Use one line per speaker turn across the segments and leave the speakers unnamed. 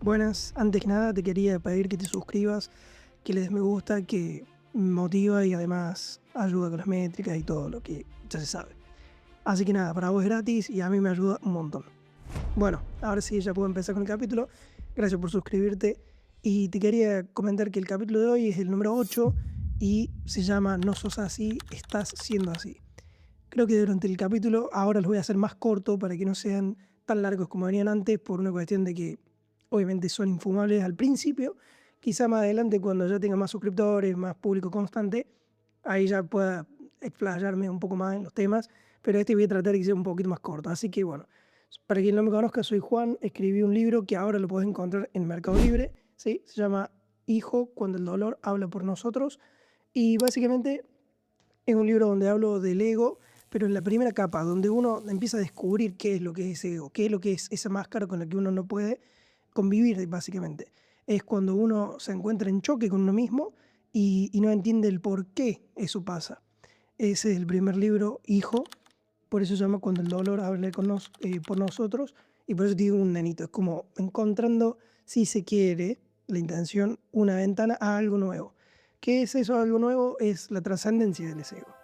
Buenas, antes que nada te quería pedir que te suscribas, que le des me gusta, que motiva y además ayuda con las métricas y todo lo que ya se sabe. Así que nada, para vos es gratis y a mí me ayuda un montón. Bueno, ahora sí ya puedo empezar con el capítulo. Gracias por suscribirte. Y te quería comentar que el capítulo de hoy es el número 8 y se llama No sos así, estás siendo así. Creo que durante el capítulo ahora los voy a hacer más corto para que no sean tan largos como venían antes, por una cuestión de que obviamente son infumables al principio. Quizá más adelante, cuando ya tenga más suscriptores, más público constante, ahí ya pueda explayarme un poco más en los temas, pero este voy a tratar de que sea un poquito más corto. Así que bueno, para quien no me conozca, soy Juan, escribí un libro que ahora lo puedes encontrar en Mercado Libre, ¿sí? Se llama Hijo, cuando el dolor habla por nosotros, y básicamente es un libro donde hablo del ego, pero en la primera capa, donde uno empieza a descubrir qué es lo que es ese ego, qué es lo que es esa máscara con la que uno no puede convivir, básicamente. Es cuando uno se encuentra en choque con uno mismo y no entiende el por qué eso pasa. Ese es el primer libro, Hijo, por eso se llama Cuando el dolor habla por nosotros, y por eso digo un nenito. Es como encontrando, si se quiere, la intención, una ventana a algo nuevo. ¿Qué es eso algo nuevo? Es la trascendencia del ego.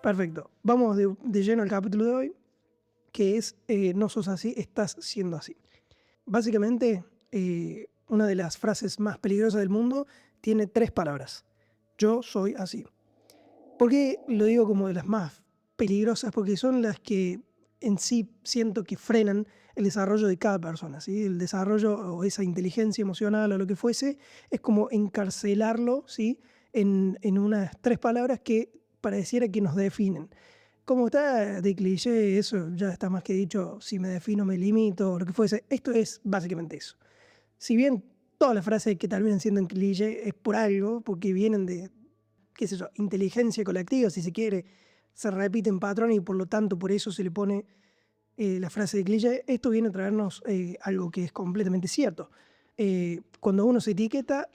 Perfecto. Vamos de lleno al capítulo de hoy, que es No sos así, estás siendo así. Básicamente, una de las frases más peligrosas del mundo tiene 3 palabras. Yo soy así. ¿Por qué lo digo como de las más peligrosas? Porque son las que en sí siento que frenan el desarrollo de cada persona, ¿sí? El desarrollo o esa inteligencia emocional o lo que fuese, es como encarcelarlo, ¿sí? En unas 3 palabras que pareciera que nos definen. Como está de cliché, eso ya está más que dicho, si me defino me limito o lo que fuese. Esto es básicamente eso. Si bien todas las frases que terminan siendo en cliché es por algo, porque vienen de, qué sé yo, inteligencia colectiva, si se quiere, se repiten patrones y por lo tanto por eso se le pone la frase de cliché, esto viene a traernos algo que es completamente cierto. Cuando uno se etiqueta,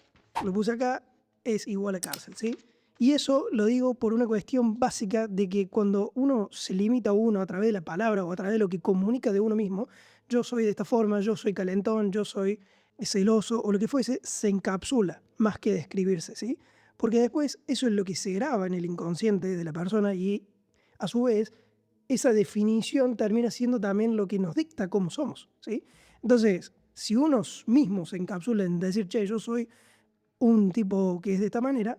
lo puse acá, es igual a cárcel, ¿sí? Y eso lo digo por una cuestión básica de que cuando uno se limita a uno a través de la palabra o a través de lo que comunica de uno mismo, yo soy de esta forma, yo soy calentón, yo soy celoso o lo que fuese, se encapsula más que describirse, ¿sí? Porque después eso es lo que se graba en el inconsciente de la persona y a su vez esa definición termina siendo también lo que nos dicta cómo somos, ¿sí? Entonces, si uno mismo se encapsula en decir, che, yo soy un tipo que es de esta manera,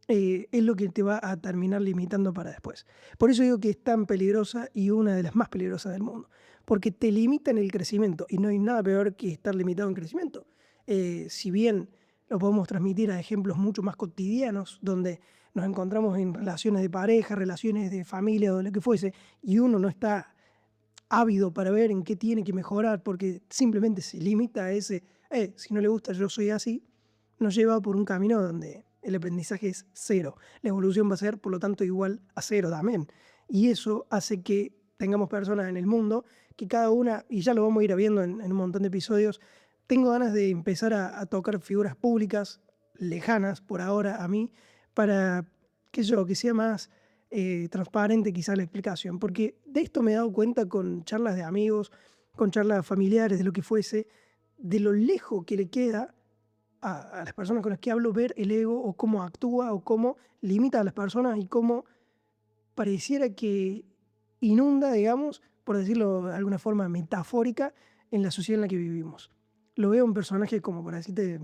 es lo que te va a terminar limitando para después. Por eso digo que es tan peligrosa y una de las más peligrosas del mundo, porque te limita en el crecimiento y no hay nada peor que estar limitado en crecimiento. Si bien lo podemos transmitir a ejemplos mucho más cotidianos, donde nos encontramos en relaciones de pareja, relaciones de familia o lo que fuese, y uno no está ávido para ver en qué tiene que mejorar, porque simplemente se limita a ese, si no le gusta yo soy así, nos lleva por un camino donde el aprendizaje es cero. La evolución va a ser, por lo tanto, igual a cero también. Y eso hace que tengamos personas en el mundo que cada una, y ya lo vamos a ir viendo en un montón de episodios, tengo ganas de empezar a tocar figuras públicas lejanas por ahora a mí, para que sea más transparente quizá la explicación, porque de esto me he dado cuenta con charlas de amigos, con charlas familiares, de lo que fuese, de lo lejos que le queda a las personas con las que hablo ver el ego o cómo actúa o cómo limita a las personas y cómo pareciera que inunda, digamos, por decirlo de alguna forma metafórica, en la sociedad en la que vivimos. Lo veo en personajes como, para decirte,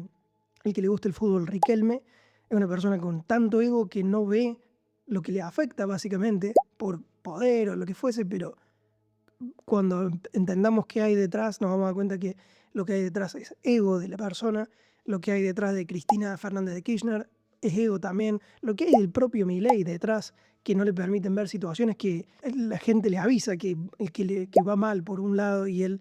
el que le gusta el fútbol, Riquelme, es una persona con tanto ego que no ve lo que le afecta básicamente por poder o lo que fuese, pero cuando entendamos qué hay detrás, nos vamos a dar cuenta que lo que hay detrás es ego de la persona, lo que hay detrás de Cristina Fernández de Kirchner es ego también, lo que hay del propio Milei detrás, que no le permiten ver situaciones que la gente le avisa que va mal por un lado y él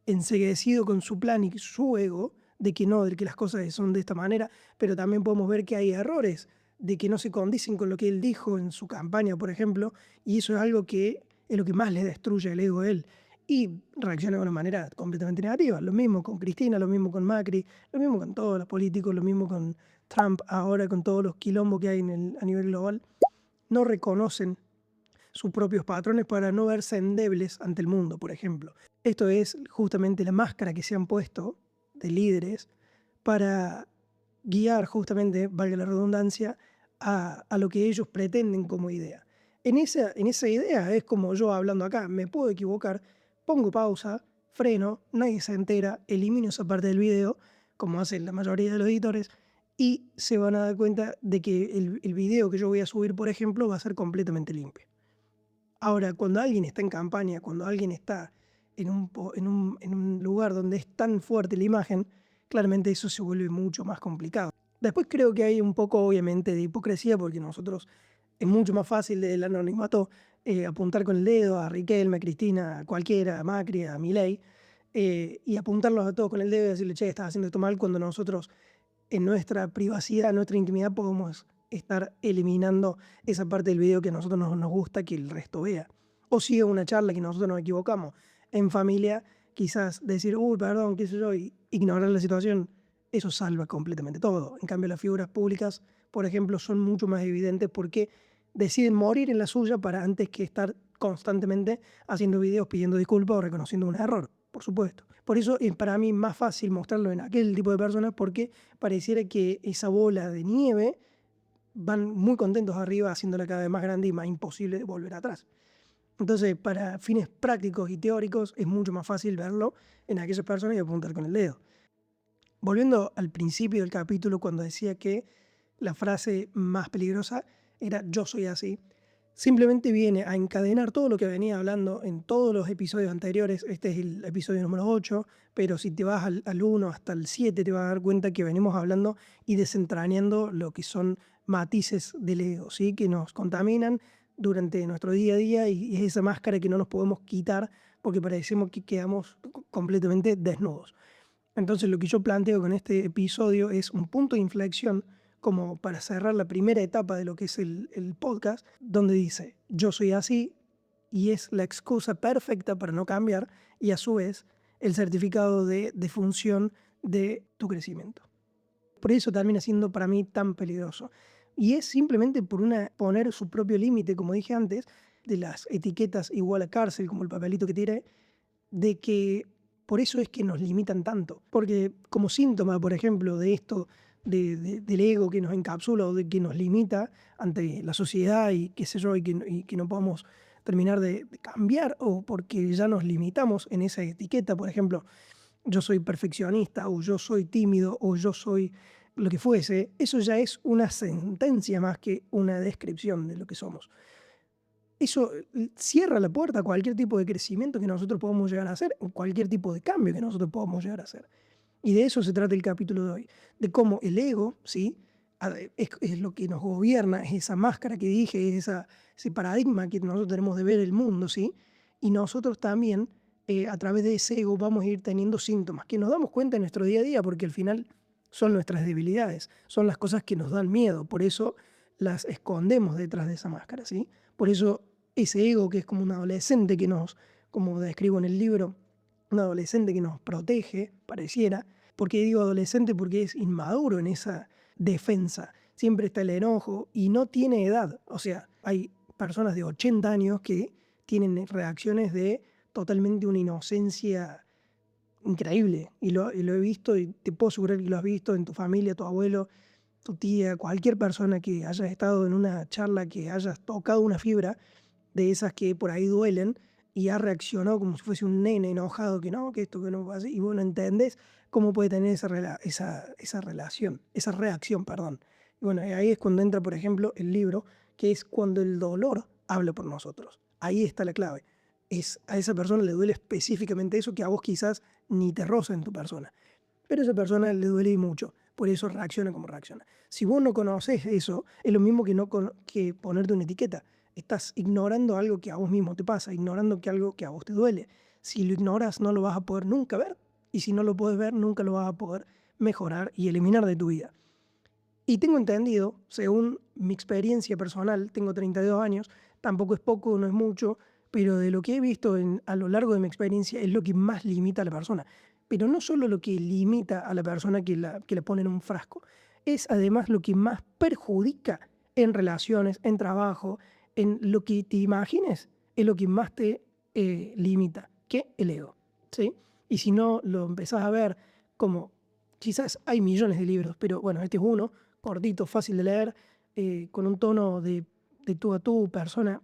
enceguecido con su plan y su ego, de que no, de que las cosas son de esta manera, pero también podemos ver que hay errores, de que no se condicen con lo que él dijo en su campaña, por ejemplo, y eso es algo que es lo que más le destruye el ego a él. Y reacciona de una manera completamente negativa. Lo mismo con Cristina, lo mismo con Macri, lo mismo con todos los políticos, lo mismo con Trump ahora, con todos los quilombos que hay a nivel global. No reconocen sus propios patrones para no verse endebles ante el mundo, por ejemplo. Esto es justamente la máscara que se han puesto de líderes para guiar justamente, valga la redundancia, a lo que ellos pretenden como idea. En esa idea es como yo hablando acá, me puedo equivocar, pongo pausa, freno, nadie se entera, elimino esa parte del video, como hacen la mayoría de los editores, y se van a dar cuenta de que el video que yo voy a subir, por ejemplo, va a ser completamente limpio. Ahora, cuando alguien está en campaña, cuando alguien está en un lugar donde es tan fuerte la imagen, claramente eso se vuelve mucho más complicado. Después creo que hay un poco, obviamente, de hipocresía, porque nosotros es mucho más fácil del anonimato apuntar con el dedo a Riquelme, a Cristina, a cualquiera, a Macri, a Milei, y apuntarlos a todos con el dedo y decirle, che, estás haciendo esto mal, cuando nosotros en nuestra privacidad, en nuestra intimidad, podemos estar eliminando esa parte del video que a nosotros nos gusta que el resto vea. O si es una charla que nosotros nos equivocamos en familia, quizás decir, uy, perdón, qué sé yo, y ignorar la situación, eso salva completamente todo. En cambio, las figuras públicas, por ejemplo, son mucho más evidentes porque deciden morir en la suya para antes que estar constantemente haciendo videos pidiendo disculpas o reconociendo un error, por supuesto. Por eso es para mí más fácil mostrarlo en aquel tipo de personas porque pareciera que esa bola de nieve van muy contentos arriba haciéndola cada vez más grande y más imposible de volver atrás. Entonces, para fines prácticos y teóricos es mucho más fácil verlo en aquellas personas y apuntar con el dedo. Volviendo al principio del capítulo cuando decía que la frase más peligrosa era yo soy así, simplemente viene a encadenar todo lo que venía hablando en todos los episodios anteriores. Este es el episodio número 8, pero si te vas al 1 hasta el 7 te vas a dar cuenta que venimos hablando y desentrañando lo que son matices del ego, ¿sí? Que nos contaminan durante nuestro día a día y es esa máscara que no nos podemos quitar porque parecemos que quedamos completamente desnudos. Entonces lo que yo planteo con este episodio es un punto de inflexión como para cerrar la primera etapa de lo que es el podcast, donde dice, yo soy así, y es la excusa perfecta para no cambiar y a su vez el certificado de función de tu crecimiento. Por eso termina siendo para mí tan peligroso. Y es simplemente por poner su propio límite, como dije antes, de las etiquetas igual a cárcel, como el papelito que tiré, de que por eso es que nos limitan tanto. Porque como síntoma, por ejemplo, de esto, del ego que nos encapsula o de que nos limita ante la sociedad y qué sé yo, y que no podemos terminar de cambiar o porque ya nos limitamos en esa etiqueta, por ejemplo, yo soy perfeccionista o yo soy tímido o yo soy lo que fuese, eso ya es una sentencia más que una descripción de lo que somos. Eso cierra la puerta a cualquier tipo de crecimiento que nosotros podamos llegar a hacer, o cualquier tipo de cambio que nosotros podamos llegar a hacer. Y de eso se trata el capítulo de hoy, de cómo el ego, ¿sí? Es lo que nos gobierna, es esa máscara que dije, es ese paradigma que nosotros tenemos de ver el mundo, ¿sí? Y nosotros también, a través de ese ego, vamos a ir teniendo síntomas que nos damos cuenta en nuestro día a día, porque al final son nuestras debilidades, son las cosas que nos dan miedo, por eso las escondemos detrás de esa máscara, ¿sí? Por eso ese ego que es como un adolescente que como describo en el libro, un adolescente que nos protege, pareciera. ¿Por qué digo adolescente? Porque es inmaduro en esa defensa. Siempre está el enojo y no tiene edad. O sea, hay personas de 80 años que tienen reacciones de totalmente una inocencia increíble. Y lo he visto y te puedo asegurar que lo has visto en tu familia, tu abuelo, tu tía, cualquier persona que hayas estado en una charla, que hayas tocado una fibra de esas que por ahí duelen y ha reaccionado como si fuese un nene enojado, que no, que esto, que no pasa. Y bueno, entendés cómo puede tener esa relación, esa reacción, perdón. Y bueno, ahí es cuando entra, por ejemplo, el libro, que es cuando el dolor habla por nosotros. Ahí está la clave. A esa persona le duele específicamente eso que a vos quizás ni te roza en tu persona. Pero a esa persona le duele mucho, por eso reacciona como reacciona. Si vos no conoces eso, es lo mismo que ponerte una etiqueta. Estás ignorando algo que a vos mismo te pasa, ignorando que algo que a vos te duele. Si lo ignoras, no lo vas a poder nunca ver. Y si no lo puedes ver, nunca lo vas a poder mejorar y eliminar de tu vida. Y tengo entendido, según mi experiencia personal, tengo 32 años, tampoco es poco, no es mucho, pero de lo que he visto a lo largo de mi experiencia es lo que más limita a la persona. Pero no solo lo que limita a la persona que la pone en un frasco, es además lo que más perjudica en relaciones, en trabajo, en lo que te imagines, es lo que más te limita, que el ego, ¿sí? Y si no lo empezás a ver como quizás hay millones de libros, pero bueno, este es uno, cortito, fácil de leer, con un tono de tú a tú, persona,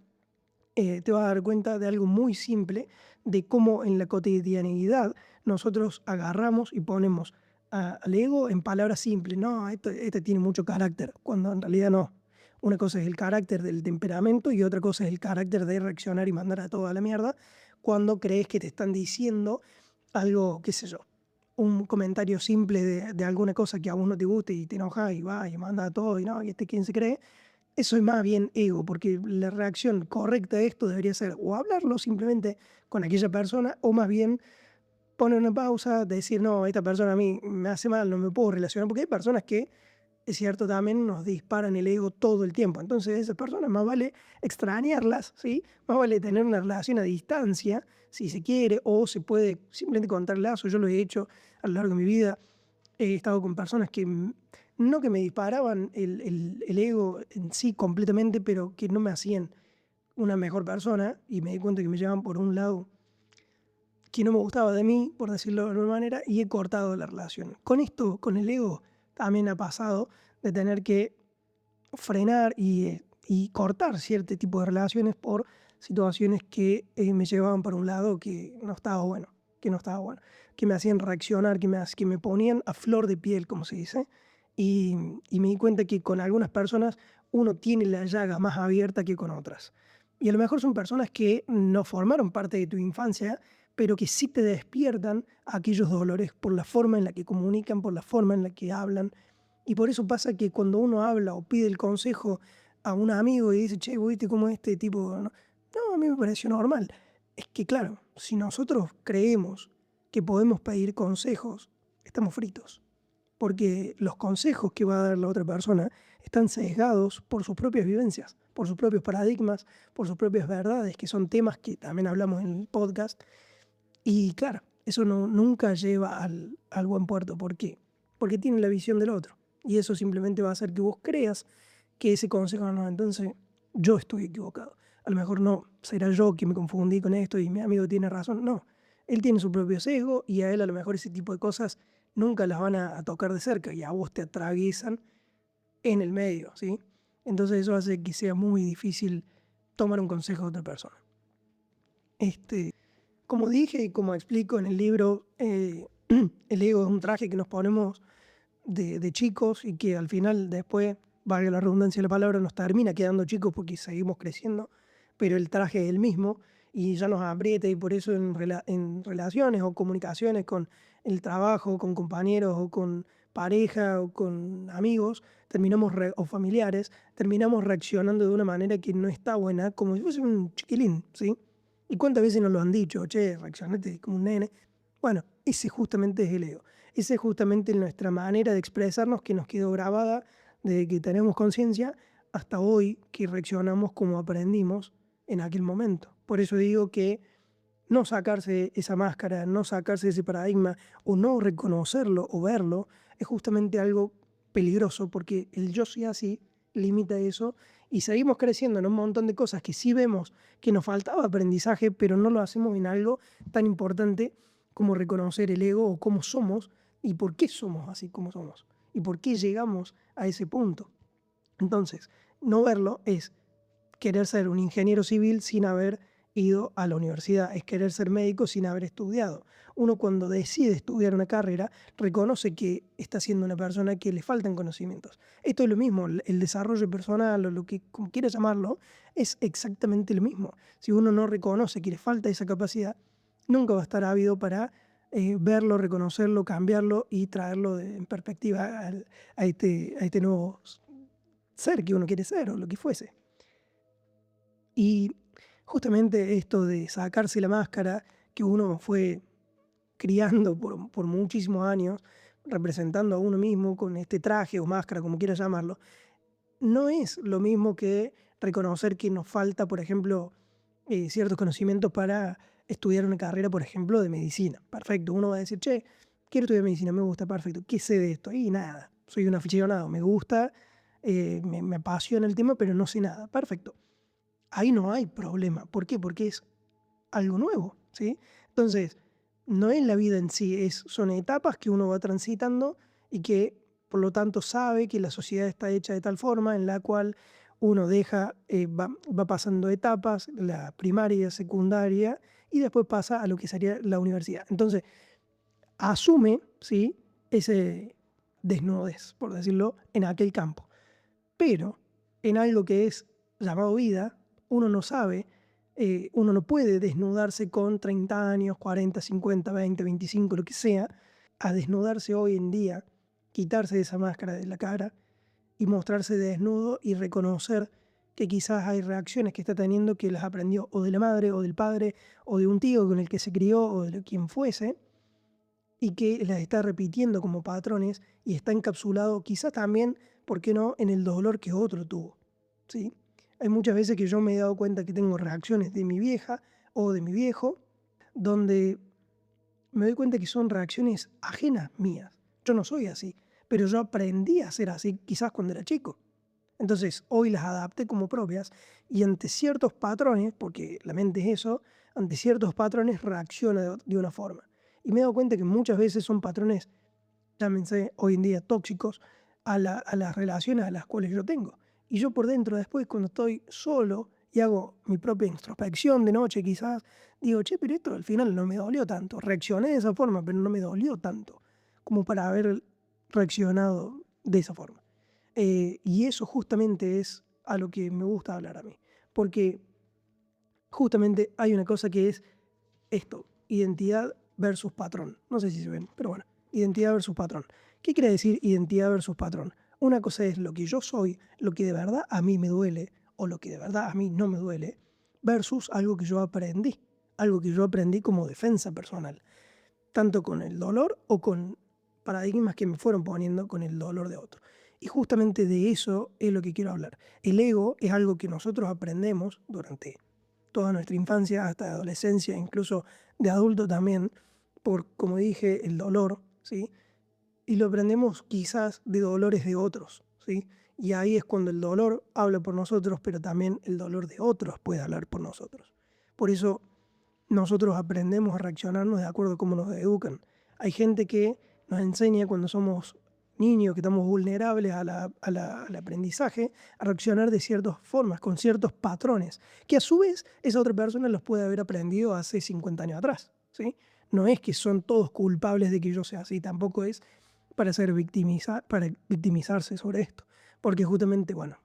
te vas a dar cuenta de algo muy simple, de cómo en la cotidianidad nosotros agarramos y ponemos al ego en palabras simples. No, este tiene mucho carácter, cuando en realidad no. Una cosa es el carácter del temperamento y otra cosa es el carácter de reaccionar y mandar a todo a la mierda cuando crees que te están diciendo algo, qué sé yo, un comentario simple de alguna cosa que a vos no te guste y te enoja y va y manda a todo y no, y este quién se cree. Eso es más bien ego, porque la reacción correcta a esto debería ser o hablarlo simplemente con aquella persona o más bien poner una pausa, decir, no, esta persona a mí me hace mal, no me puedo relacionar, porque hay personas que, es cierto, también nos disparan el ego todo el tiempo. Entonces, esas personas más vale extrañarlas, ¿sí? Más vale tener una relación a distancia, si se quiere, o se puede simplemente contar lazos. Yo lo he hecho a lo largo de mi vida. He estado con personas que, no que me disparaban el ego en sí completamente, pero que no me hacían una mejor persona y me di cuenta que me llevaban por un lado que no me gustaba de mí, por decirlo de alguna manera, y he cortado la relación. Con esto, con el ego, también ha pasado de tener que frenar y cortar cierto tipo de relaciones por situaciones que me llevaban para un lado que no estaba bueno, que no estaba bueno, que me hacían reaccionar, que me ponían a flor de piel, como se dice, y, y me di cuenta que con algunas personas uno tiene la llaga más abierta que con otras. Y a lo mejor son personas que no formaron parte de tu infancia, pero que sí te despiertan aquellos dolores por la forma en la que comunican, por la forma en la que hablan, y por eso pasa que cuando uno habla o pide el consejo a un amigo y dice, che, ¿vos viste cómo este tipo? No, no, a mí me pareció normal. Es que claro, si nosotros creemos que podemos pedir consejos, estamos fritos. Porque los consejos que va a dar la otra persona están sesgados por sus propias vivencias, por sus propios paradigmas, por sus propias verdades, que son temas que también hablamos en el podcast. Y claro, eso nunca lleva al buen puerto. ¿Por qué? Porque tiene la visión del otro. Y eso simplemente va a hacer que vos creas que ese consejo no. Entonces, yo estoy equivocado. A lo mejor no, será yo que me confundí con esto y mi amigo tiene razón. No, él tiene su propio sesgo y a él a lo mejor ese tipo de cosas nunca las van a tocar de cerca y a vos te atraviesan en el medio, ¿sí? Entonces eso hace que sea muy difícil tomar un consejo de otra persona. Como dije y como explico en el libro, el ego es un traje que nos ponemos de chicos y que al final después, valga la redundancia de la palabra, nos termina quedando chicos porque seguimos creciendo, pero el traje es el mismo y ya nos aprieta y por eso en relaciones o comunicaciones con el trabajo, con compañeros o con pareja o con amigos, o familiares, terminamos reaccionando de una manera que no está buena, como si fuese un chiquilín, ¿sí? ¿Y cuántas veces nos lo han dicho? Che, reaccionaste como un nene. Bueno, ese justamente es el ego. Esa es justamente nuestra manera de expresarnos que nos quedó grabada desde que tenemos conciencia hasta hoy que reaccionamos como aprendimos en aquel momento. Por eso digo que no sacarse esa máscara, no sacarse ese paradigma o no reconocerlo o verlo es justamente algo peligroso porque el yo soy así limita eso y seguimos creciendo en un montón de cosas que sí vemos que nos faltaba aprendizaje, pero no lo hacemos en algo tan importante como reconocer el ego o cómo somos y por qué somos así como somos y por qué llegamos a ese punto. Entonces, no verlo es querer ser un ingeniero civil sin haber ido a la universidad, es querer ser médico sin haber estudiado. Uno cuando decide estudiar una carrera reconoce que está siendo una persona que le faltan conocimientos. Esto es lo mismo, el desarrollo personal o lo que como quieras llamarlo, es exactamente lo mismo. Si uno no reconoce que le falta esa capacidad, nunca va a estar ávido para verlo, reconocerlo, cambiarlo y traerlo en perspectiva a este nuevo ser que uno quiere ser o lo que fuese. Y justamente esto de sacarse la máscara que uno fue criando por muchísimos años, representando a uno mismo con este traje o máscara, como quieras llamarlo, no es lo mismo que reconocer que nos falta, por ejemplo, ciertos conocimientos para estudiar una carrera, por ejemplo, de medicina. Perfecto, uno va a decir, che, quiero estudiar medicina, me gusta, perfecto. ¿Qué sé de esto? Y nada, soy un aficionado, me gusta, me apasiona el tema, pero no sé nada. Perfecto. Ahí no hay problema. ¿Por qué? Porque es algo nuevo, ¿sí? Entonces, no es la vida en sí, son etapas que uno va transitando y que por lo tanto sabe que la sociedad está hecha de tal forma en la cual uno va pasando etapas, la primaria, secundaria, y después pasa a lo que sería la universidad. Entonces, asume, ¿sí?, ese desnudez, por decirlo, en aquel campo. Pero en algo que es llamado vida, uno no sabe, uno no puede desnudarse con 30 años, 40, 50, 20, 25, lo que sea, a desnudarse hoy en día, quitarse esa máscara de la cara y mostrarse desnudo y reconocer que quizás hay reacciones que está teniendo que las aprendió o de la madre o del padre o de un tío con el que se crió o de quien fuese, y que las está repitiendo como patrones y está encapsulado quizás también, ¿por qué no?, en el dolor que otro tuvo, ¿sí? Hay muchas veces que yo me he dado cuenta que tengo reacciones de mi vieja o de mi viejo, donde me doy cuenta que son reacciones ajenas mías. Yo no soy así, pero yo aprendí a ser así quizás cuando era chico. Entonces hoy las adapté como propias y ante ciertos patrones, porque la mente es eso, ante ciertos patrones reacciona de una forma. Y me he dado cuenta que muchas veces son patrones, llámense hoy en día tóxicos, a las relaciones a las cuales yo tengo. Y yo por dentro después, cuando estoy solo y hago mi propia introspección de noche quizás, digo, che, pero esto al final no me dolió tanto. Reaccioné de esa forma, pero no me dolió tanto como para haber reaccionado de esa forma. Y eso justamente es a lo que me gusta hablar a mí. Porque justamente hay una cosa que es esto, identidad versus patrón. No sé si se ven, pero bueno, identidad versus patrón. ¿Qué quiere decir identidad versus patrón? Una cosa es lo que yo soy, lo que de verdad a mí me duele o lo que de verdad a mí no me duele, versus algo que yo aprendí como defensa personal, tanto con el dolor o con paradigmas que me fueron poniendo con el dolor de otro. Y justamente de eso es lo que quiero hablar. El ego es algo que nosotros aprendemos durante toda nuestra infancia hasta la adolescencia, incluso de adulto también, por, como dije, el dolor, ¿sí? Y lo aprendemos quizás de dolores de otros, ¿sí? Y ahí es cuando el dolor habla por nosotros, pero también el dolor de otros puede hablar por nosotros. Por eso nosotros aprendemos a reaccionarnos de acuerdo a cómo nos educan. Hay gente que nos enseña cuando somos niños, que estamos vulnerables al aprendizaje, a reaccionar de ciertas formas, con ciertos patrones, que a su vez esa otra persona los puede haber aprendido hace 50 años atrás, ¿sí? No es que son todos culpables de que yo sea así, tampoco es para victimizarse sobre esto, porque justamente, bueno,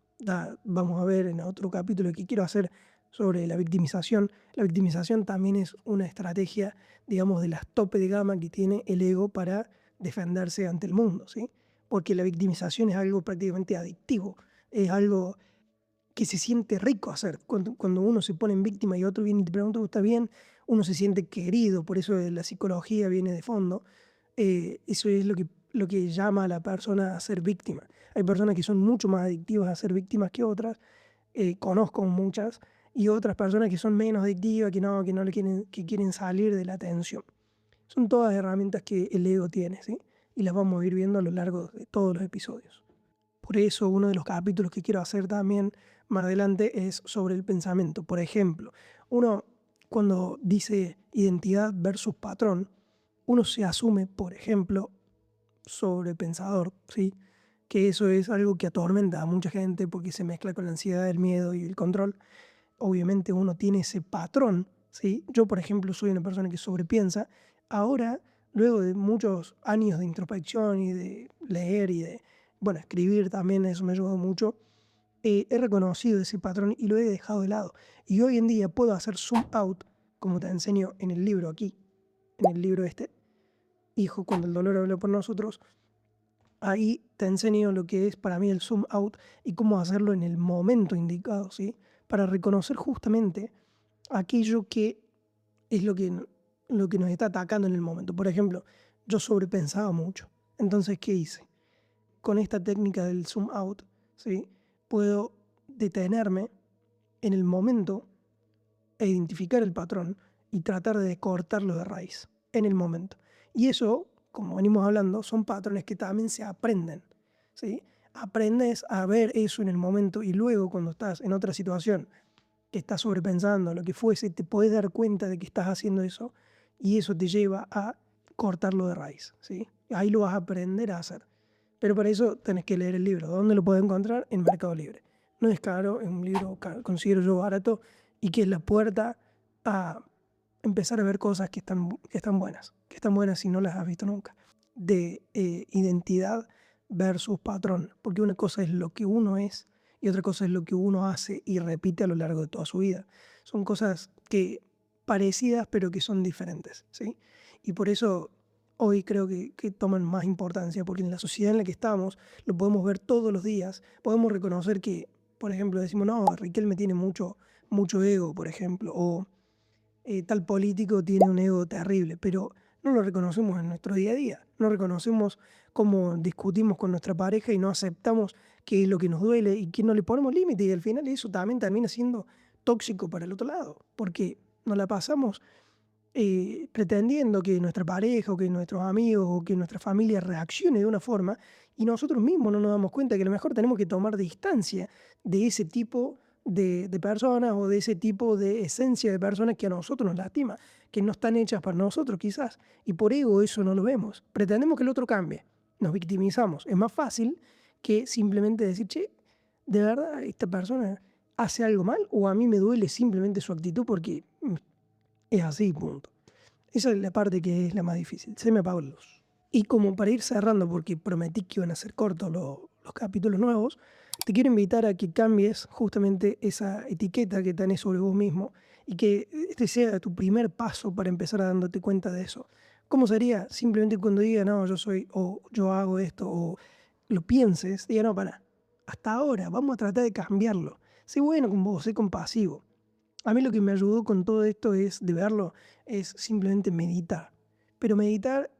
vamos a ver en otro capítulo que quiero hacer sobre la victimización. La victimización también es una estrategia, digamos, de las tope de gama que tiene el ego para defenderse ante el mundo, ¿sí? Porque la victimización es algo prácticamente adictivo, es algo que se siente rico hacer. Cuando uno se pone en víctima y otro viene y te pregunta, ¿está bien? Uno se siente querido, por eso la psicología viene de fondo. Eso es lo que llama a la persona a ser víctima. Hay personas que son mucho más adictivas a ser víctimas que otras, conozco muchas, y otras personas que son menos adictivas, que no le quieren, que quieren salir de la tensión. Son todas herramientas que el ego tiene, ¿sí? Y las vamos a ir viendo a lo largo de todos los episodios. Por eso uno de los capítulos que quiero hacer también más adelante es sobre el pensamiento. Por ejemplo, uno cuando dice identidad versus patrón, uno se asume, por ejemplo, sobrepensador, ¿sí? Que eso es algo que atormenta a mucha gente porque se mezcla con la ansiedad, el miedo y el control. Obviamente uno tiene ese patrón, ¿sí? Yo, por ejemplo, soy una persona que sobrepiensa. Ahora, luego de muchos años de introspección y de leer y de, bueno, escribir también, eso me ayudó mucho, he reconocido ese patrón y lo he dejado de lado. Y hoy en día puedo hacer zoom out, como te enseño en el libro aquí, en el libro este, Hijo, cuando el dolor habla por nosotros. Ahí te enseño lo que es para mí el zoom out y cómo hacerlo en el momento indicado, ¿sí? Para reconocer justamente aquello que es lo que nos está atacando en el momento. Por ejemplo, yo sobrepensaba mucho. Entonces, ¿qué hice? Con esta técnica del zoom out, ¿sí? Puedo detenerme en el momento e identificar el patrón y tratar de cortarlo de raíz en el momento. Y eso, como venimos hablando, son patrones que también se aprenden, ¿sí? Aprendes a ver eso en el momento y luego cuando estás en otra situación que estás sobrepensando, lo que fuese, te puedes dar cuenta de que estás haciendo eso y eso te lleva a cortarlo de raíz, ¿sí? Ahí lo vas a aprender a hacer. Pero para eso tenés que leer el libro. ¿Dónde lo puedes encontrar? En Mercado Libre. No es caro, es un libro que considero yo barato y que es la puerta a empezar a ver cosas que están buenas si no las has visto nunca. De identidad versus patrón. Porque una cosa es lo que uno es y otra cosa es lo que uno hace y repite a lo largo de toda su vida. Son cosas que parecidas pero que son diferentes, ¿sí? Y por eso hoy creo que toman más importancia, porque en la sociedad en la que estamos lo podemos ver todos los días, podemos reconocer que, por ejemplo, decimos, no, Riquelme tiene mucho ego, por ejemplo, o tal político tiene un ego terrible, pero no lo reconocemos en nuestro día a día, no reconocemos cómo discutimos con nuestra pareja y no aceptamos qué es lo que nos duele y que no le ponemos límite, y al final eso también termina siendo tóxico para el otro lado, porque nos la pasamos pretendiendo que nuestra pareja o que nuestros amigos o que nuestra familia reaccione de una forma y nosotros mismos no nos damos cuenta que a lo mejor tenemos que tomar distancia de ese tipo de personas o de ese tipo de esencia de personas que a nosotros nos lastima, que no están hechas para nosotros quizás, y por ego eso no lo vemos. Pretendemos que el otro cambie, nos victimizamos. Es más fácil que simplemente decir, che, ¿de verdad esta persona hace algo mal o a mí me duele simplemente su actitud porque es así, punto? Esa es la parte que es la más difícil. Se me apagó la luz. Y como para ir cerrando, porque prometí que iban a ser cortos los capítulos nuevos, te quiero invitar a que cambies justamente esa etiqueta que tenés sobre vos mismo y que este sea tu primer paso para empezar a dándote cuenta de eso. ¿Cómo sería? Simplemente cuando diga, no, yo soy, o yo hago esto, o lo pienses, diga, no, para, hasta ahora, vamos a tratar de cambiarlo. Sé bueno con vos, sé compasivo. A mí lo que me ayudó con todo esto es, de verlo, es simplemente meditar. Pero meditar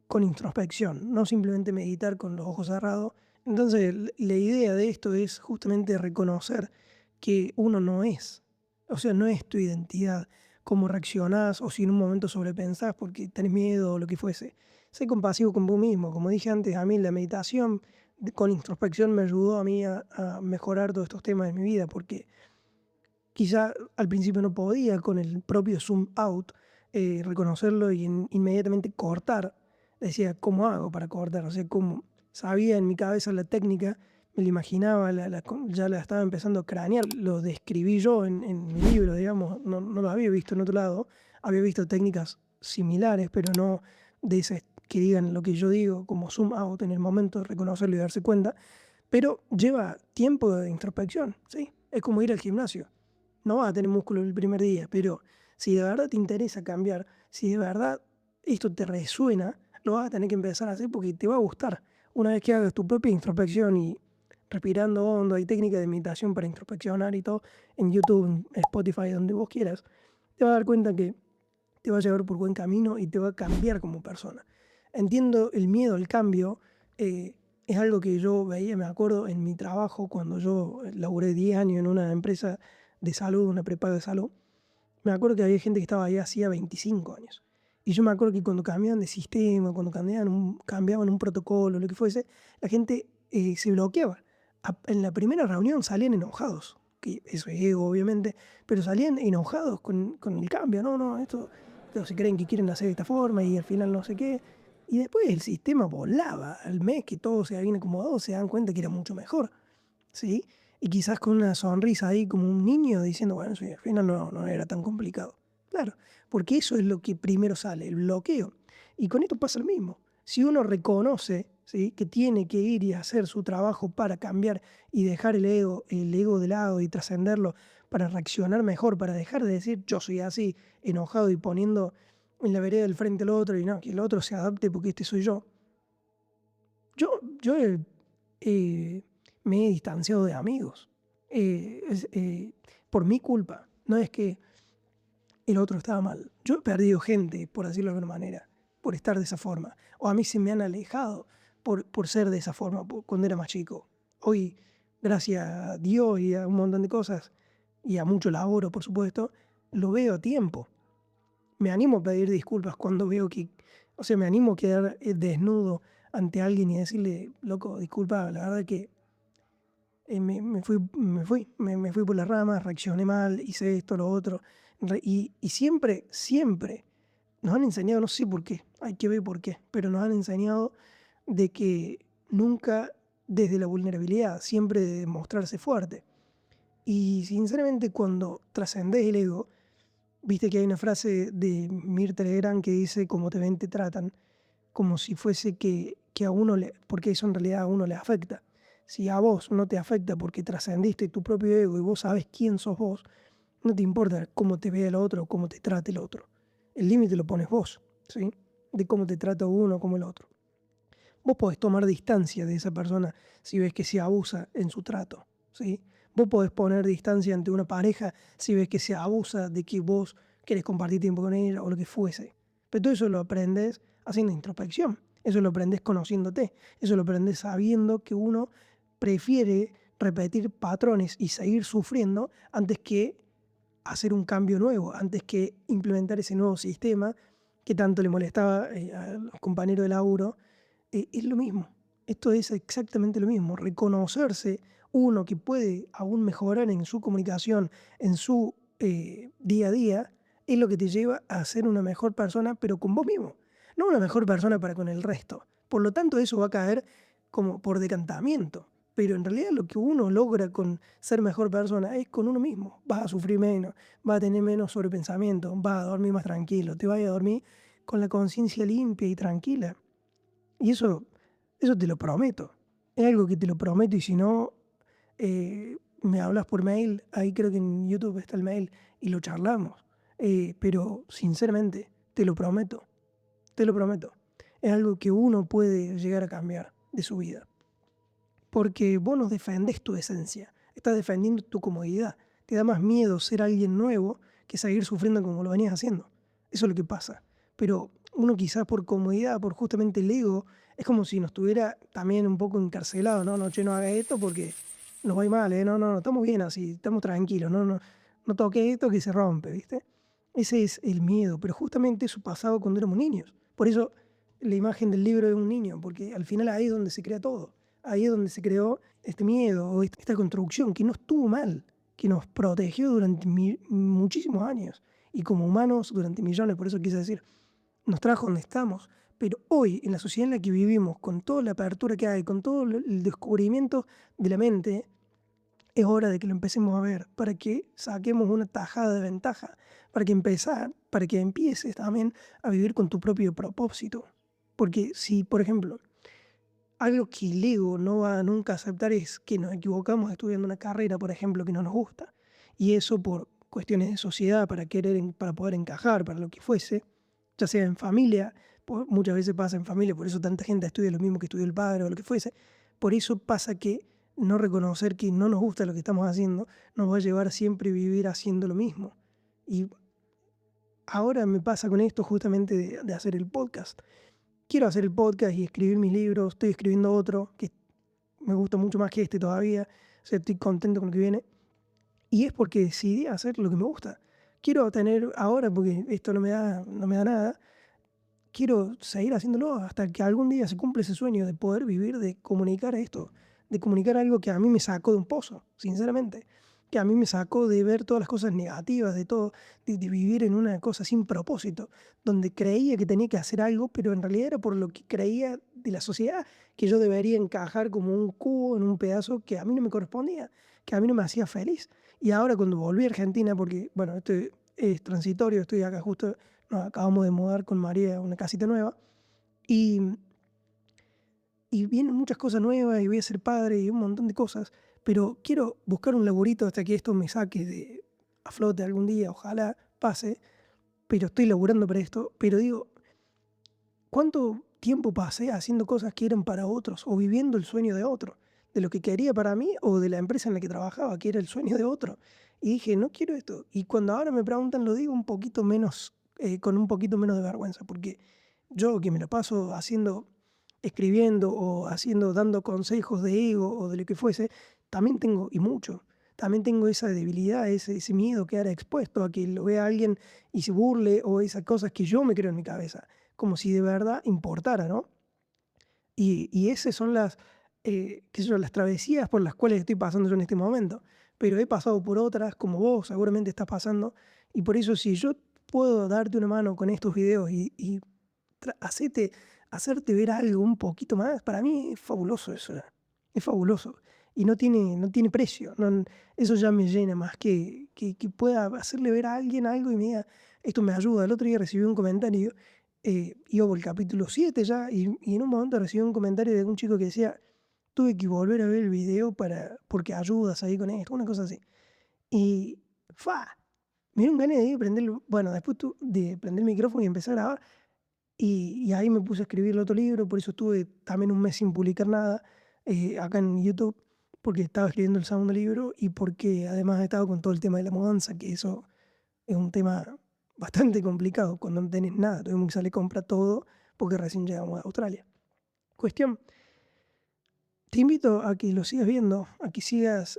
con introspección, no simplemente meditar con los ojos cerrados. Entonces, la idea de esto es justamente reconocer que uno no es, o sea, no es tu identidad, cómo reaccionás o si en un momento sobrepensás porque tenés miedo o lo que fuese. Sé compasivo con vos mismo. Como dije antes, a mí la meditación con introspección me ayudó a mí a mejorar todos estos temas de mi vida porque quizá al principio no podía con el propio zoom out reconocerlo y inmediatamente cortar. Decía, ¿cómo hago para cortar? O sea, como sabía en mi cabeza la técnica, me la imaginaba, ya la estaba empezando a cranear. Lo describí yo en mi libro, digamos, no lo había visto en otro lado. Había visto técnicas similares, pero no de esas que digan lo que yo digo, como zoom out en el momento de reconocerlo y darse cuenta. Pero lleva tiempo de introspección, ¿sí? Es como ir al gimnasio. No vas a tener músculo el primer día, pero si de verdad te interesa cambiar, si de verdad esto te resuena, lo vas a tener que empezar a hacer porque te va a gustar. Una vez que hagas tu propia introspección y respirando hondo, hay técnicas de meditación para introspeccionar y todo, en YouTube, en Spotify, donde vos quieras, te vas a dar cuenta que te va a llevar por buen camino y te va a cambiar como persona. Entiendo el miedo al cambio, es algo que yo veía, me acuerdo, en mi trabajo, cuando yo laburé 10 años en una empresa de salud, una prepaga de salud. Me acuerdo que había gente que estaba ahí hacía 25 años. Y yo me acuerdo que cuando cambiaban de sistema, cuando cambiaban un protocolo, lo que fuese, la gente se bloqueaba. En la primera reunión salían enojados, que eso es ego, obviamente, pero salían enojados con el cambio. No, no, esto se creen que quieren hacer de esta forma y al final no sé qué. Y después el sistema volaba. Al mes que todo se habían acomodado, se dan cuenta que era mucho mejor, ¿sí? Y quizás con una sonrisa ahí como un niño diciendo, bueno, sí, al final no era tan complicado. Claro, porque eso es lo que primero sale, el bloqueo. Y con esto pasa lo mismo. Si uno reconoce, ¿sí?, que tiene que ir y hacer su trabajo para cambiar y dejar el ego de lado y trascenderlo para reaccionar mejor, para dejar de decir yo soy así, enojado y poniendo en la vereda del frente al otro y no, que el otro se adapte porque este soy yo. Yo eh, me he distanciado de amigos. Por mi culpa. No es que el otro estaba mal. Yo he perdido gente, por decirlo de alguna manera, por estar de esa forma. O a mí se me han alejado por ser de esa forma cuando era más chico. Hoy, gracias a Dios y a un montón de cosas, y a mucho laboro, por supuesto, lo veo a tiempo. Me animo a pedir disculpas cuando veo que, o sea, me animo a quedar desnudo ante alguien y decirle, loco, disculpa, la verdad que me fui por las ramas, reaccioné mal, hice esto, lo otro. Y siempre, siempre nos han enseñado, no sé por qué, hay que ver por qué, pero nos han enseñado de que nunca desde la vulnerabilidad, siempre de mostrarse fuerte. Y sinceramente cuando trascendes el ego, viste que hay una frase de Mirta Legrand que dice, como te ven, te tratan, como si fuese que a uno le, porque eso en realidad a uno le afecta. Si a vos no te afecta porque trascendiste tu propio ego y vos sabes quién sos vos, no te importa cómo te ve el otro o cómo te trate el otro. El límite lo pones vos, ¿sí? De cómo te trata uno como el otro. Vos podés tomar distancia de esa persona si ves que se abusa en su trato, ¿sí? Vos podés poner distancia ante una pareja si ves que se abusa de que vos querés compartir tiempo con ella o lo que fuese. Pero todo eso lo aprendes haciendo introspección. Eso lo aprendes conociéndote. Eso lo aprendes sabiendo que uno prefiere repetir patrones y seguir sufriendo antes que hacer un cambio nuevo, antes que implementar ese nuevo sistema que tanto le molestaba a los compañeros de laburo. Es lo mismo. Esto es exactamente lo mismo. Reconocerse uno que puede aún mejorar en su comunicación, en su día a día, es lo que te lleva a ser una mejor persona, pero con vos mismo. No una mejor persona para con el resto. Por lo tanto, eso va a caer como por decantamiento. Pero en realidad lo que uno logra con ser mejor persona es con uno mismo. Vas a sufrir menos, vas a tener menos sobrepensamiento, vas a dormir más tranquilo, te vas a dormir con la conciencia limpia y tranquila. Y eso te lo prometo. Es algo que te lo prometo y si no, me hablas por mail, ahí creo que en YouTube está el mail y lo charlamos. Pero sinceramente, te lo prometo, te lo prometo. Es algo que uno puede llegar a cambiar de su vida. Porque vos no defendés tu esencia, estás defendiendo tu comodidad. Te da más miedo ser alguien nuevo que seguir sufriendo como lo venías haciendo. Eso es lo que pasa. Pero uno quizás por comodidad, por justamente el ego, es como si nos estuviera también un poco encarcelado, ¿no? No, che, no haga esto porque nos va a ir mal, ¿eh? No, no, no, estamos bien así, estamos tranquilos, no, no, no toque esto que se rompe, ¿viste? Ese es el miedo, pero justamente eso pasaba cuando éramos niños. Por eso la imagen del libro de un niño, porque al final ahí es donde se crea todo. Ahí es donde se creó este miedo o esta construcción que no estuvo mal, que nos protegió durante muchísimos años y como humanos durante millones, por eso quise decir, nos trajo donde estamos. Pero hoy, en la sociedad en la que vivimos, con toda la apertura que hay, con todo el descubrimiento de la mente, es hora de que lo empecemos a ver, para que saquemos una tajada de ventaja, para que empieces también a vivir con tu propio propósito. Porque si, por ejemplo, algo que el ego no va a nunca aceptar es que nos equivocamos estudiando una carrera, por ejemplo, que no nos gusta. Y eso por cuestiones de sociedad, para poder encajar, para lo que fuese, ya sea en familia, muchas veces pasa en familia, por eso tanta gente estudia lo mismo que estudió el padre o lo que fuese. Por eso pasa que no reconocer que no nos gusta lo que estamos haciendo nos va a llevar a siempre vivir haciendo lo mismo. Y ahora me pasa con esto justamente de hacer el podcast. Quiero hacer el podcast y escribir mis libros, estoy escribiendo otro que me gusta mucho más que este todavía, o sea, estoy contento con lo que viene. Y es porque decidí hacer lo que me gusta. Quiero tener ahora, porque esto no me da nada, quiero seguir haciéndolo hasta que algún día se cumpla ese sueño de poder vivir, de comunicar esto, de comunicar algo que a mí me sacó de un pozo, sinceramente, que a mí me sacó de ver todas las cosas negativas, de todo, de vivir en una cosa sin propósito, donde creía que tenía que hacer algo, pero en realidad era por lo que creía de la sociedad, que yo debería encajar como un cubo en un pedazo que a mí no me correspondía, que a mí no me hacía feliz. Y ahora cuando volví a Argentina, porque, bueno, esto es transitorio, estoy acá justo, nos acabamos de mudar con María a una casita nueva y, y vienen muchas cosas nuevas y voy a ser padre y un montón de cosas, pero quiero buscar un laburito hasta que esto me saque a flote algún día, ojalá pase, pero estoy laburando para esto, pero digo, ¿cuánto tiempo pasé haciendo cosas que eran para otros o viviendo el sueño de otro? De lo que quería para mí o de la empresa en la que trabajaba, que era el sueño de otro. Y dije, no quiero esto. Y cuando ahora me preguntan, lo digo un poquito menos, con un poquito menos de vergüenza, porque yo que me lo paso haciendo, escribiendo o haciendo, dando consejos de ego o de lo que fuese, también tengo, y mucho, también tengo esa debilidad, ese miedo que ahora expuesto a que lo vea alguien y se burle o esas cosas que yo me creo en mi cabeza como si de verdad importara, ¿no? Y esas son qué sé yo, las travesías por las cuales estoy pasando yo en este momento. Pero he pasado por otras, como vos seguramente estás pasando, y por eso si yo puedo darte una mano con estos videos y hacerte ver algo un poquito más, para mí es fabuloso eso, es fabuloso. Y no tiene precio, eso ya me llena más que pueda hacerle ver a alguien algo y me diga, esto me ayuda. El otro día recibí un comentario, iba por el capítulo 7 ya, y en un momento recibí un comentario de un chico que decía, tuve que volver a ver el video porque ayudas ahí con esto, una cosa así. Y, ¡fa! Me dieron ganas de prender, bueno, después de prender el micrófono y empezar a grabar, y ahí me puse a escribir el otro libro, por eso estuve también un mes sin publicar nada acá en YouTube, porque estaba escribiendo el segundo libro y porque además he estado con todo el tema de la mudanza, que eso es un tema bastante complicado cuando no tenés nada. Tuvimos que salir a comprar todo porque recién llegamos a Australia. Cuestión, te invito a que lo sigas viendo, a que sigas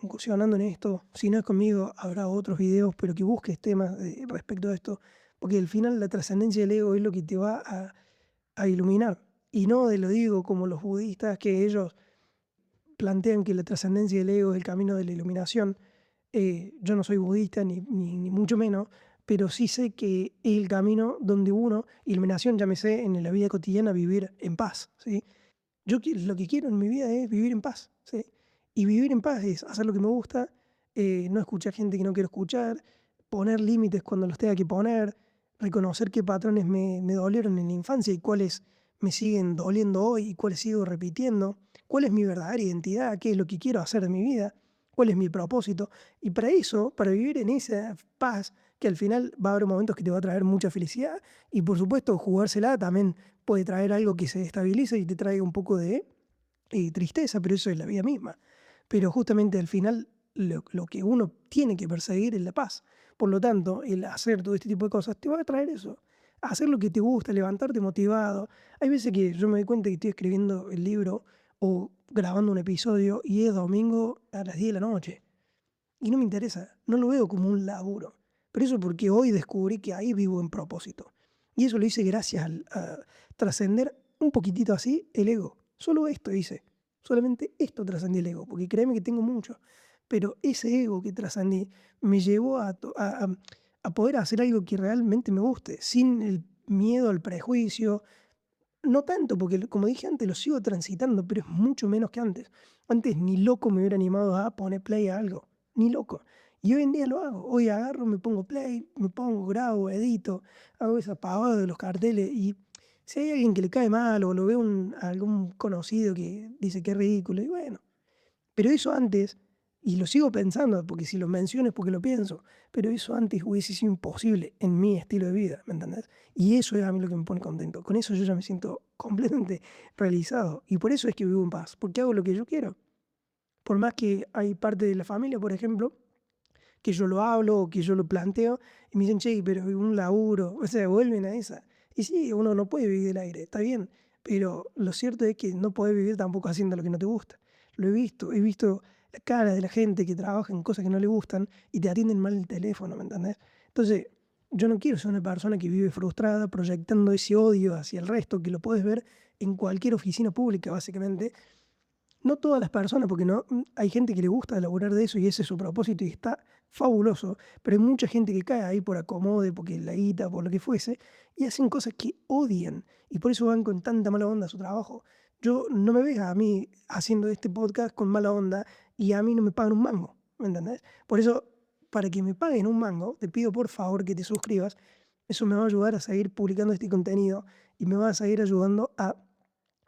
incursionando en esto. Si no es conmigo, habrá otros videos, pero que busques temas respecto a esto, porque al final la trascendencia del ego es lo que te va a iluminar. Y no lo digo como los budistas, que ellos plantean que la trascendencia del ego es el camino de la iluminación. Yo no soy budista, ni mucho menos, pero sí sé que es el camino donde uno, iluminación, llámese en la vida cotidiana, vivir en paz, ¿sí? Lo que quiero en mi vida es vivir en paz, ¿sí? Y vivir en paz es hacer lo que me gusta, no escuchar gente que no quiero escuchar, poner límites cuando los tenga que poner, reconocer qué patrones me dolieron en la infancia y cuáles me siguen doliendo hoy y cuáles sigo repitiendo, cuál es mi verdadera identidad, qué es lo que quiero hacer de mi vida, cuál es mi propósito. Y para eso, para vivir en esa paz, que al final va a haber momentos que te va a traer mucha felicidad y por supuesto jugársela también puede traer algo que se estabilice y te traiga un poco de tristeza, pero eso es la vida misma. Pero justamente al final lo que uno tiene que perseguir es la paz. Por lo tanto, el hacer todo este tipo de cosas te va a traer eso. Hacer lo que te gusta, levantarte motivado. Hay veces que yo me doy cuenta que estoy escribiendo el libro o grabando un episodio y es domingo a las 10 de la noche. Y no me interesa, no lo veo como un laburo. Pero eso porque hoy descubrí que ahí vivo en propósito. Y eso lo hice gracias a trascender un poquitito así el ego. Solo esto hice. Solamente esto trascendí el ego. Porque créeme que tengo mucho. Pero ese ego que trascendí me llevó a poder hacer algo que realmente me guste. Sin el miedo al prejuicio. No tanto, porque como dije antes, lo sigo transitando, pero es mucho menos que antes. Antes ni loco me hubiera animado a poner play a algo, ni loco. Y hoy en día lo hago. Hoy agarro, me pongo play, me pongo, grabo, edito, hago esa pavada de los carteles. Y si hay alguien que le cae mal o lo ve algún conocido que dice que es ridículo, y bueno, pero eso antes, y lo sigo pensando, porque si lo menciono es porque lo pienso, pero eso antes hubiese sido imposible en mi estilo de vida, ¿me entendés? Y eso es a mí lo que me pone contento. Con eso yo ya me siento completamente realizado. Y por eso es que vivo en paz, porque hago lo que yo quiero. Por más que hay parte de la familia, por ejemplo, que yo lo hablo o que yo lo planteo, y me dicen, che, pero un laburo, o sea, vuelven a esa. Y sí, uno no puede vivir del aire, está bien, pero lo cierto es que no podés vivir tampoco haciendo lo que no te gusta. Lo he visto la cara de la gente que trabaja en cosas que no le gustan y te atienden mal el teléfono, ¿me entendés? Entonces, yo no quiero ser una persona que vive frustrada proyectando ese odio hacia el resto, que lo puedes ver en cualquier oficina pública, básicamente, no todas las personas, porque no, hay gente que le gusta elaborar de eso y ese es su propósito y está fabuloso, pero hay mucha gente que cae ahí por acomode, porque la guita, por lo que fuese, y hacen cosas que odian y por eso van con tanta mala onda a su trabajo. Yo no me ves a mí haciendo este podcast con mala onda y a mí no me pagan un mango, ¿me entendés? Por eso, para que me paguen un mango, te pido por favor que te suscribas, eso me va a ayudar a seguir publicando este contenido y me va a seguir ayudando a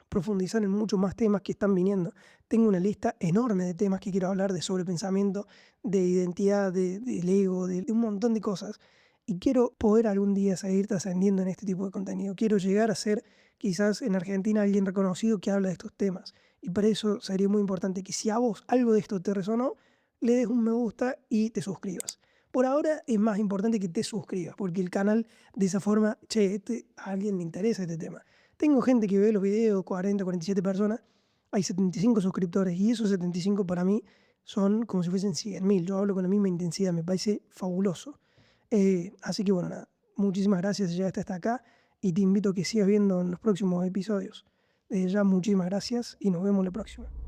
profundizar en muchos más temas que están viniendo. Tengo una lista enorme de temas que quiero hablar, de sobrepensamiento, de identidad, del ego, de un montón de cosas. Y quiero poder algún día seguir trascendiendo en este tipo de contenido. Quiero llegar a ser quizás en Argentina alguien reconocido que habla de estos temas. Y para eso sería muy importante que si a vos algo de esto te resonó, le des un me gusta y te suscribas. Por ahora es más importante que te suscribas, porque el canal de esa forma, che, a alguien le interesa este tema. Tengo gente que ve los videos, 40, 47 personas, hay 75 suscriptores y esos 75 para mí son como si fuesen 100.000. Yo hablo con la misma intensidad, me parece fabuloso. Así que bueno, nada, muchísimas gracias si llegaste hasta acá y te invito a que sigas viendo en los próximos episodios. Desde ya, muchísimas gracias y nos vemos en la próxima.